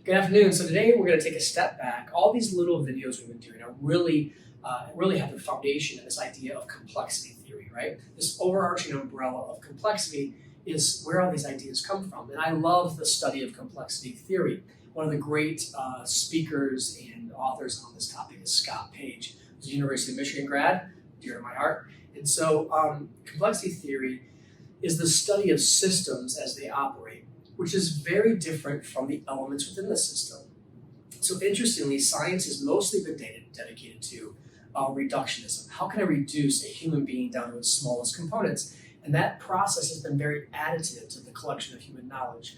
Good afternoon. So today we're going to take a step back. All these little videos we've been doing are really have the foundation in this idea of complexity theory, right? This overarching umbrella of complexity is where all these ideas come from. And I love the study of complexity theory. One of the great speakers and authors on this topic is Scott Page, who's a University of Michigan grad, dear to my heart. And so complexity theory is the study of systems as they operate, which is very different from the elements within the system. So interestingly, science has mostly been dedicated to reductionism. How can I reduce a human being down to its smallest components? And that process has been very additive to the collection of human knowledge.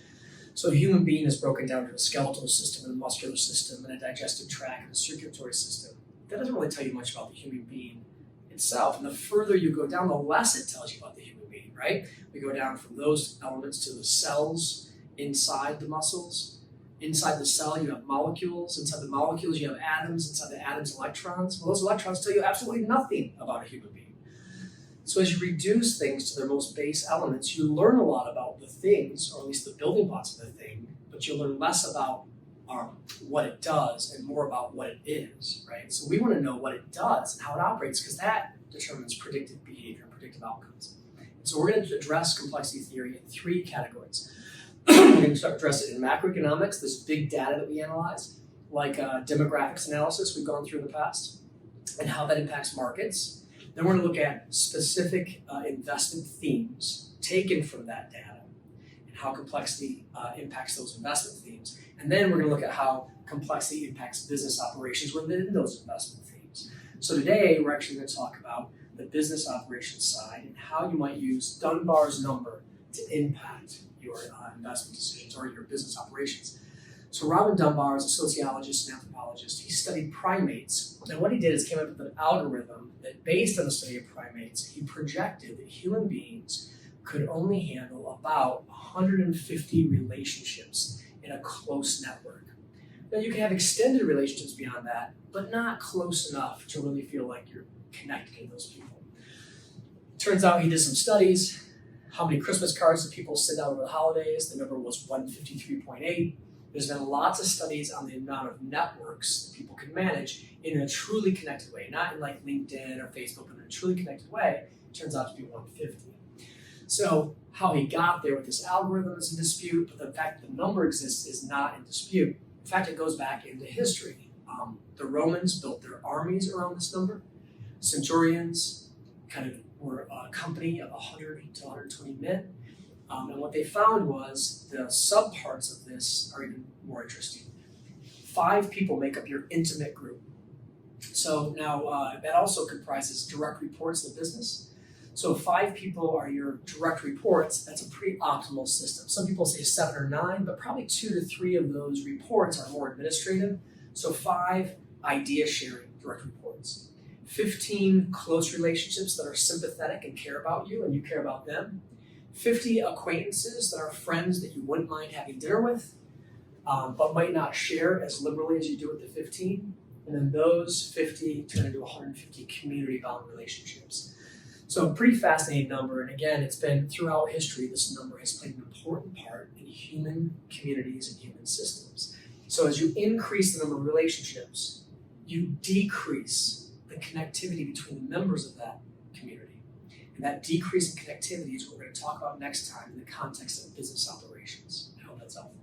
So a human being is broken down to a skeletal system, and a muscular system, and a digestive tract, and a circulatory system. That doesn't really tell you much about the human being itself. And the further you go down, the less it tells you about the human being, right? We go down from those elements to the cells, inside the muscles. Inside the cell, you have molecules. Inside the molecules, you have atoms. Inside the atoms, electrons. Well, those electrons tell you absolutely nothing about a human being. So as you reduce things to their most base elements, you learn a lot about the things, or at least the building blocks of the thing, but you learn less about what it does and more about what it is, right? So we want to know what it does and how it operates, because that determines predictive behavior and predictive outcomes. So we're going to address complexity theory in three categories. We're going to address it in macroeconomics, this big data that we analyze, like demographics analysis we've gone through in the past, and how that impacts markets. Then we're going to look at specific investment themes taken from that data and how complexity impacts those investment themes. And then we're going to look at how complexity impacts business operations within those investment themes. So today we're actually going to talk about the business operations side and how you might use Dunbar's number to impact your investment decisions or your business operations. So Robin Dunbar is a sociologist and anthropologist. He studied primates, and what he did is came up with an algorithm that, based on the study of primates, he projected that human beings could only handle about 150 relationships in a close network. Now you can have extended relationships beyond that, but not close enough to really feel like you're connected to those people. Turns out he did some studies. How many Christmas cards did people send out over the holidays? The number was 153.8. There's been lots of studies on the amount of networks that people can manage in a truly connected way, not in like LinkedIn or Facebook, but in a truly connected way. It turns out to be 150. So how he got there with this algorithm is in dispute, but the fact that the number exists is not in dispute. In fact, it goes back into history. The Romans built their armies around this number. Centurions kind of were a company of 100 to 120 men. And what they found was the subparts of this are even more interesting. 5 people make up your intimate group. So now that also comprises direct reports in the business. So if 5 people are your direct reports, that's a pretty optimal system. Some people say 7 or 9, but probably 2 to 3 of those reports are more administrative. So 5 idea sharing direct reports. 15 close relationships that are sympathetic and care about you and you care about them. 50 acquaintances that are friends that you wouldn't mind having dinner with, but might not share as liberally as you do with the 15. And then those 50 turn into 150 community bound relationships. So a pretty fascinating number. And again, it's been throughout history, this number has played an important part in human communities and human systems. So as you increase the number of relationships, you decrease the connectivity between the members of that community. And that decrease in connectivity is what we're going to talk about next time in the context of business operations. I hope that's helpful.